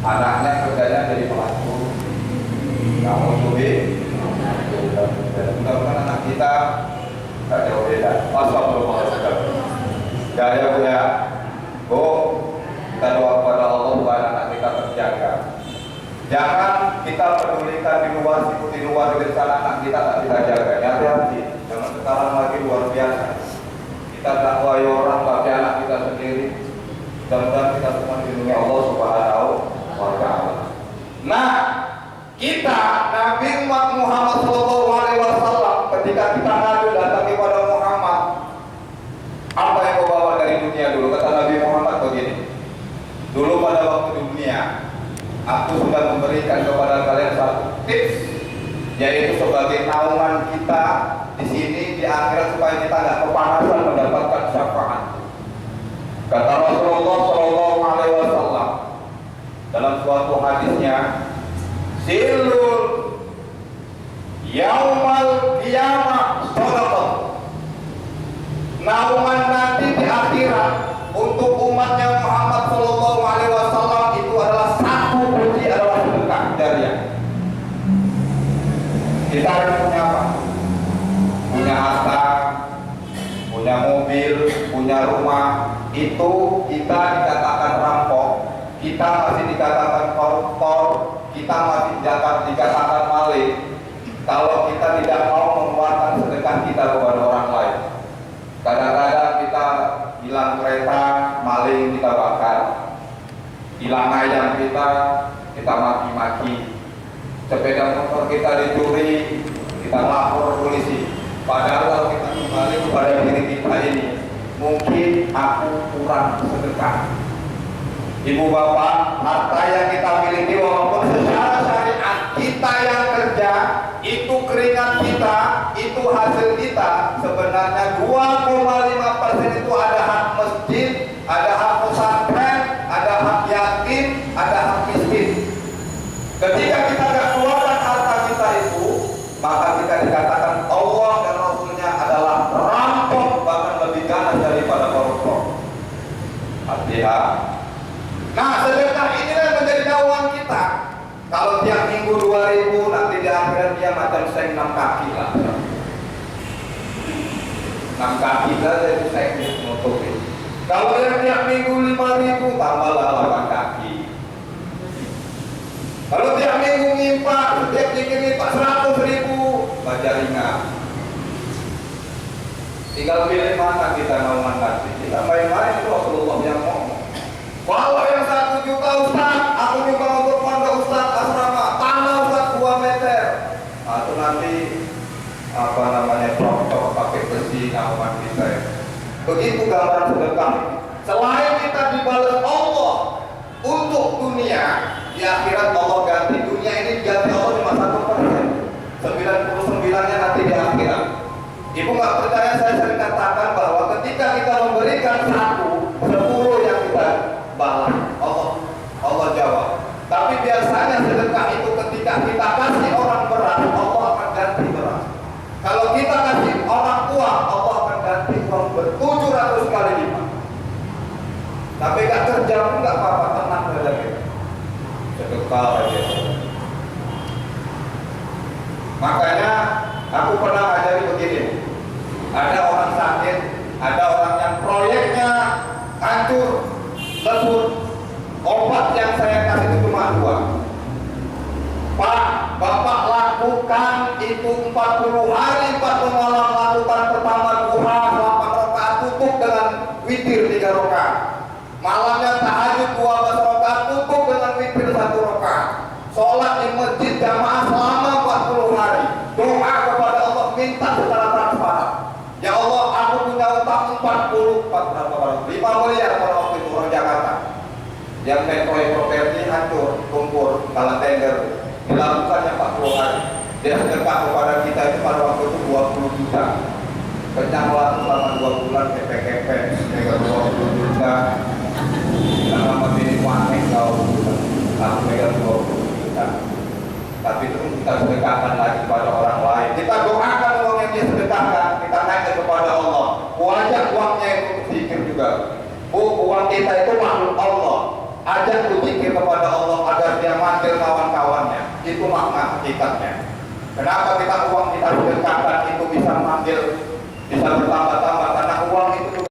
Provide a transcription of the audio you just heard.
anaknya kerjanya jadi pelaku. Kamu sulit, mudah-mudahan anak kita gak jauh beda. Astagfirullahaladzim. Gaya Bu ya, Bu, kita doa kepada Allah supaya anak kita terjaga. Jangan kita pedulikan di luar, di luar di sana anak kita tak kita jaga. Hati-hati, jangan sekarang lagi luar biasa. Kita dakwai orang tapi anak kita sendiri. Mudah-mudahan kita semua dilindungi Allah Subhanahu wa Ta'ala. Nah, kita Nabi Muhammad SAW ketika kita ngadu datang kepada Muhammad, apa yang kau bawa dari dunia dulu? Kata Nabi Muhammad begini. Dulu pada waktu dunia, aku sudah memberikan kepada kalian satu tips, yaitu sebagai naungan kita di sini di akhirat supaya kita tidak kepanasan mendapatkan syafaat. Kata Rasulullah SAW dalam suatu hadisnya, silul yaumal qiyamah shadaqah. Naungan nanti di akhirat untuk umatnya Muhammad SAW itu adalah satu kunci, adalah sedekah jariah. Kita punya apa? Punya harta, punya mobil, punya rumah, itu kita dikatakan rampok, kita masih dikatakan koruptor, kita masih dikatakan maling kalau kita tidak mau mengeluarkan sedekah kita kepada orang lain. Kadang-kadang kita hilang kereta, maling kita bakar, hilang ayam kita maki-maki, sepeda motor kita dicuri, kita lapor polisi. Padahal kalau kita kembali kepada diri kita ini, mungkin aku kurang sedekah. Ibu bapak, harta yang kita miliki walaupun secara syariat kita yang kerja, itu keringat kita, itu hasil kita, sebenarnya 2,5% itu ada hak masjid, ada hak pesantren, ada hak yatim, ada hak miskin. Ketika kita tidak keluarkan harta kita itu, maka kita dikatakan Allah dan Rasulnya adalah rampok, bahkan lebih ganas daripada koruptor. Artinya, nah sedekah inilah yang menjadi dakwaan kita. Kalau tiap minggu 2.000, nanti di akhirat dia macam seng 6 kaki lah. 6 kaki lah jadi seng nutupi. Kalau yang tiap minggu 5.000, tambahlah 8 kaki. Kalau tiap minggu ngimpak, setiap minggu ngimpak 100.000, baca ringan. Tinggal pilih mana kita mau nanti. Kita main-main itu Rasulullah yang ngomong. Kalau yang 1 juta Ustaz, aku juga untuk pondok Ustaz asrama, tanah Ustaz 2 meter. Nah, itu nanti apa namanya protokol pakai besi naungan kita ya. Begitu gambaran sedekah. Selain kita dibalas Allah untuk dunia, di akhirat Allah ganti. Dunia ini diganti Allah cuma 1%. 99-nya nanti di akhirat. Ibu nggak percaya, saya sering katakan bahwa ketika kita memberikan 1, 10 yang kita balas Allah jawab. Tapi biasanya sedekah itu ketika kita kasih orang beras, Allah akan ganti beras. Kalau kita kasih orang uang, Allah akan ganti uang 700 kali lipat. Tapi gak kerja pun gak apa-apa, tenang saja kita. Sedekah aja. Makanya aku pernah ajari begini. Ada orang sakit, ada orang yang proyeknya hancur, lebur. Obat yang saya kasih itu cuma 2. Pak, Bapak lakukan itu 40 hari 40 malam, lakukan pertama duha 8 rakaat, tutup dengan witir 3 rakaat. Malamnya tahajud 12 rakaat, tutup dengan witir 1 rakaat. Sholat di masjid jamaah selama 40 hari. Doa kepada Allah, minta secara transparan. Ya Allah, aku punya utang 5 miliar pada waktu itu orang Jakarta. Yang proyek properti hancur, lumpur, kalah tender, dilakukannya 40 hari. Dia sedekah kepada kita itu pada waktu itu 20 juta. Kenyang waktu selama 2 bulan, kepek-kepek, megang 20 juta. Selama masih ini wangi kau, aku megang 20 juta. Tapi itu kita sedekahkan lagi kepada orang lain. Kita doakan uang yang dia sedekahkan, kita naikkan kepada Allah. Wajah uangnya itu zikir juga. Bu, uang kita itu makhluk Allah. Ajak berzikir kepada Allah, mengambil kawan-kawannya. Itu makna hakikatnya. Kenapa kita uang kita sedekahkan itu bisa mengambil, bisa